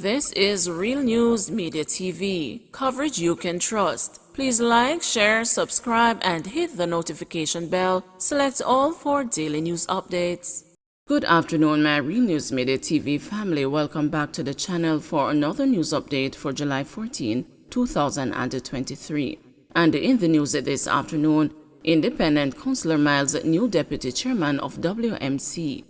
This is Real News Media TV, coverage you can trust. Please like, share, subscribe, and hit the notification bell. Select all for daily news updates. Good afternoon, my Real News Media TV family. Welcome back to the channel for another news update for July 14, 2023. And in the news this afternoon, Independent Councillor Miles, new Deputy Chairman of WMC.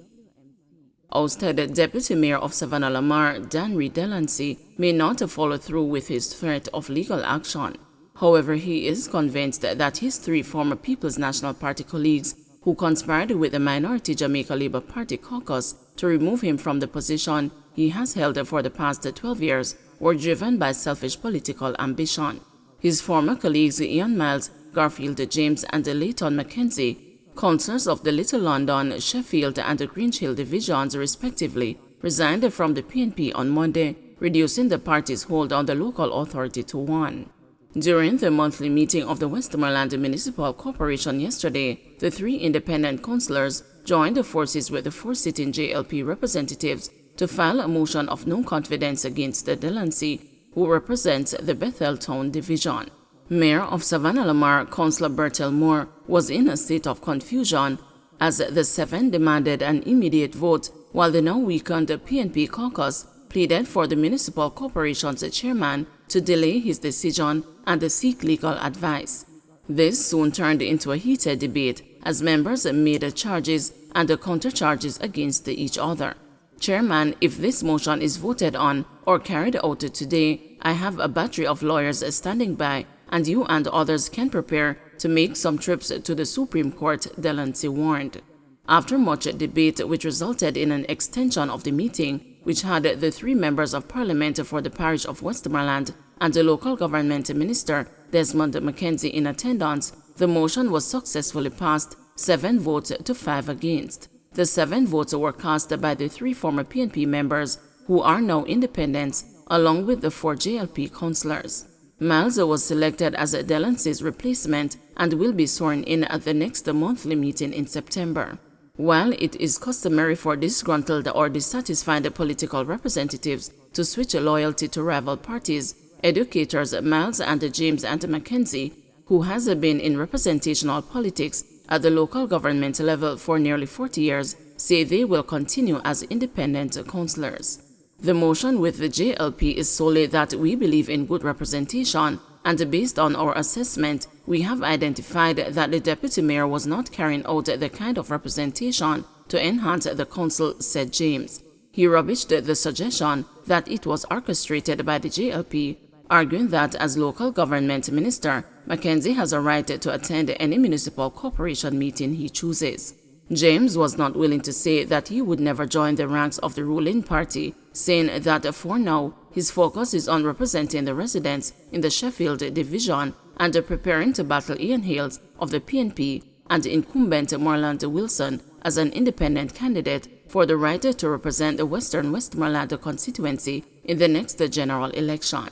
Ousted Deputy Mayor of Savannah Lamar, Danry Delancey, may not follow through with his threat of legal action. However, he is convinced that his three former People's National Party colleagues who conspired with the minority Jamaica Labour Party caucus to remove him from the position he has held for the past 12 years were driven by selfish political ambition. His former colleagues Ian Miles, Garfield James, and Leighton Mackenzie, councillors of the Little London, Sheffield, and the Grange Hill divisions respectively, resigned from the PNP on Monday, reducing the party's hold on the local authority to 1. During the monthly meeting of the Westmoreland Municipal Corporation yesterday, the three independent councillors joined forces with the four sitting JLP representatives to file a motion of no confidence against the Delancey, who represents the Bethel Town division. Mayor of Savannah Lamar, Councillor Bertel Moore, was in a state of confusion as the seven demanded an immediate vote, while the now weakened PNP caucus pleaded for the municipal corporation's chairman to delay his decision and seek legal advice. This soon turned into a heated debate as members made charges and countercharges against each other. Chairman, if this motion is voted on or carried out today, I have a battery of lawyers standing by, and you and others can prepare to make some trips to the Supreme Court, Delancey warned. After much debate, which resulted in an extension of the meeting, which had the three members of Parliament for the parish of Westmoreland and the local government minister, Desmond Mackenzie, in attendance, the motion was successfully passed, 7 votes to 5 against. The 7 votes were cast by the 3 former PNP members, who are now independents, along with the 4 JLP councillors. Miles was selected as Delancey's replacement and will be sworn in at the next monthly meeting in September. While it is customary for disgruntled or dissatisfied political representatives to switch loyalty to rival parties, educators Miles and James and Mackenzie, who has been in representational politics at the local government level for nearly 40 years, say they will continue as independent councillors. The motion with the JLP is solely that we believe in good representation, and based on our assessment, we have identified that the deputy mayor was not carrying out the kind of representation to enhance the council, said James. He rubbished the suggestion that it was orchestrated by the JLP, arguing that as local government minister, Mackenzie has a right to attend any municipal corporation meeting he chooses. James was not willing to say that he would never join the ranks of the ruling party, saying that for now, his focus is on representing the residents in the Sheffield division and preparing to battle Ian Hales of the PNP and incumbent Morland Wilson as an independent candidate for the right to represent the Western Westmoreland constituency in the next general election.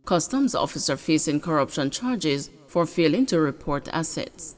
Customs officer facing corruption charges for failing to report assets.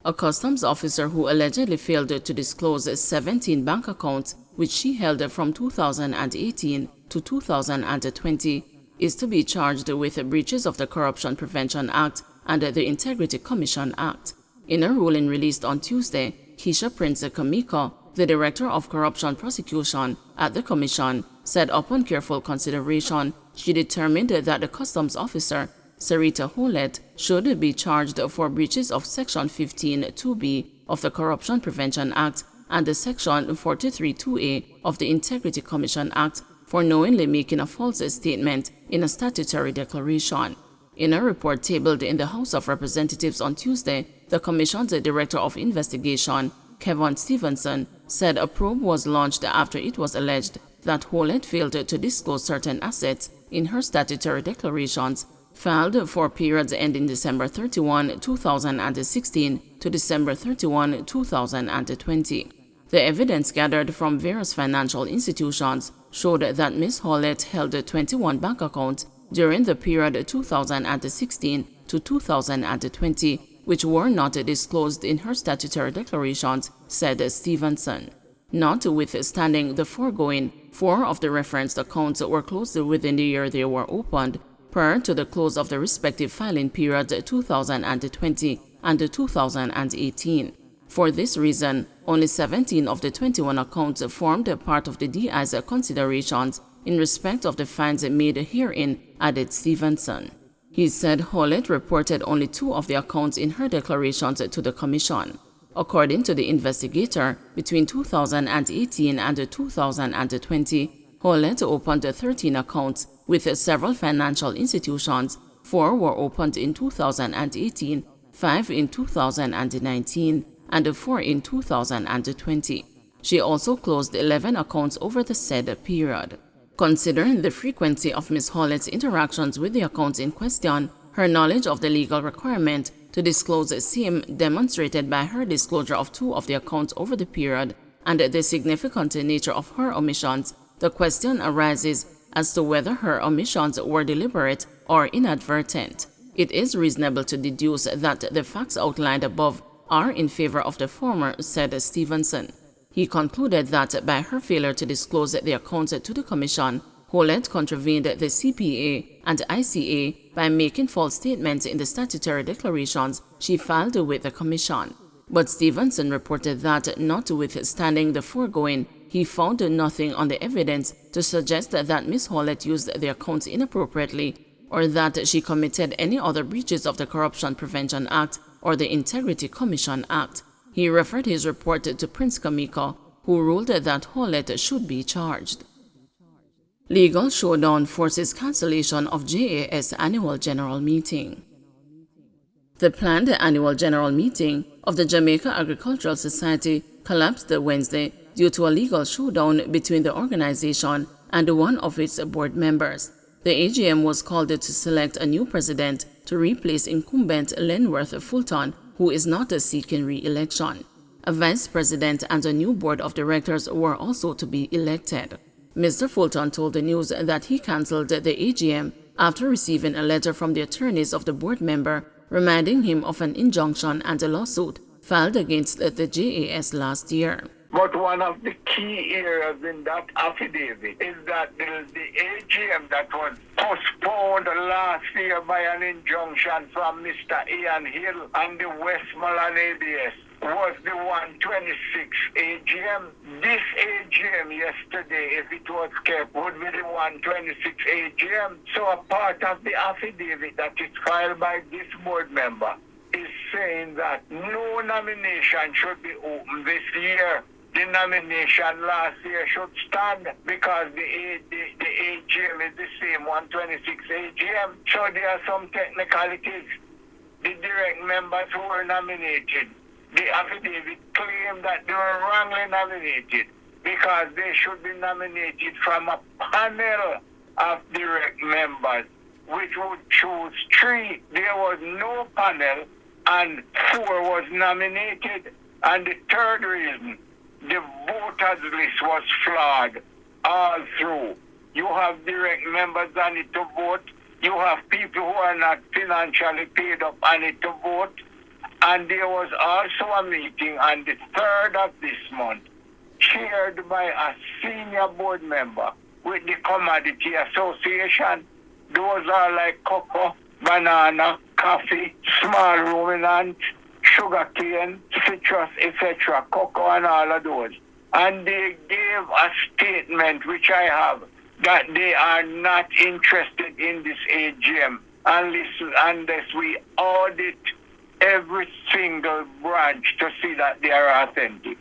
A customs officer who allegedly failed to disclose 17 bank accounts which she held from 2018 to 2020 is to be charged with breaches of the Corruption Prevention Act and the Integrity Commission Act. In a ruling released on Tuesday, Keisha Prince Kamiko, the Director of Corruption Prosecution at the Commission, said upon careful consideration, she determined that the customs officer, Sarita Howlett, should be charged for breaches of Section 15(2)(b) of the Corruption Prevention Act and Section 43(2)(a) of the Integrity Commission Act for knowingly making a false statement in a statutory declaration. In a report tabled in the House of Representatives on Tuesday, the Commission's Director of Investigation, Kevin Stevenson, said a probe was launched after it was alleged that Howlett failed to disclose certain assets in her statutory declarations filed for periods ending December 31, 2016 to December 31, 2020. The evidence gathered from various financial institutions showed that Ms. Howlett held 21 bank accounts during the period 2016 to 2020, which were not disclosed in her statutory declarations, said Stevenson. Notwithstanding the foregoing, 4 of the referenced accounts were closed within the year they were opened, prior to the close of the respective filing period 2020 and 2018. For this reason, only 17 of the 21 accounts formed a part of the DI's considerations in respect of the fines made herein, added Stevenson. He said Howlett reported only 2 of the accounts in her declarations to the Commission. According to the investigator, between 2018 and 2020, Howlett opened 13 accounts with several financial institutions. 4 were opened in 2018, 5 in 2019, and 4 in 2020. She also closed 11 accounts over the said period. Considering the frequency of Ms. Howlett's interactions with the accounts in question, her knowledge of the legal requirement to disclose same demonstrated by her disclosure of 2 of the accounts over the period, and the significant nature of her omissions, the question arises as to whether her omissions were deliberate or inadvertent. It is reasonable to deduce that the facts outlined above are in favor of the former, said Stevenson. He concluded that by her failure to disclose the accounts to the Commission, Howlett contravened the CPA and ICA by making false statements in the statutory declarations she filed with the Commission. But Stevenson reported that, notwithstanding the foregoing, he found nothing on the evidence to suggest that Ms. Howlett used the accounts inappropriately or that she committed any other breaches of the Corruption Prevention Act or the Integrity Commission Act. He referred his report to Prince Kamika, who ruled that Howlett should be charged. Legal showdown forces cancellation of JAS annual general meeting. The planned annual general meeting of the Jamaica Agricultural Society collapsed Wednesday due to a legal showdown between the organization and one of its board members. The AGM was called to select a new president to replace incumbent Lenworth Fulton, who is not seeking re-election. A vice president and a new board of directors were also to be elected. Mr. Fulton told the news that he cancelled the AGM after receiving a letter from the attorneys of the board member reminding him of an injunction and a lawsuit filed against the JAS last year. But one of the key areas in that affidavit is that the AGM that was postponed last year by an injunction from Mr. Ian Hill and the Westmoreland ABS was the 126 AGM. This AGM yesterday, if it was kept, would be the 126 AGM. So a part of the affidavit that is filed by this board member is saying that no nomination should be open this year. The nomination last year should stand because the AGM is the same 126 AGM. So there are some technicalities. The direct members who were nominated, the affidavit claimed that they were wrongly nominated because they should be nominated from a panel of direct members, which would choose 3. There was no panel and 4 was nominated. And the third reason, the voters list was flawed all through. You have direct members on it to vote. You have people who are not financially paid up on it to vote. And there was also a meeting on the 3rd of this month, chaired by a senior board member with the Commodity Association. Those are like cocoa, banana, coffee, small ruminant, sugarcane, citrus, etc., cocoa and all of those. And they gave a statement, which I have, that they are not interested in this AGM unless we audit every single branch to see that they are authentic.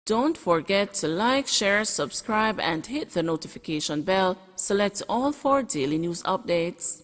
Don't forget to like, share, subscribe, and hit the notification bell. Select all for daily news updates.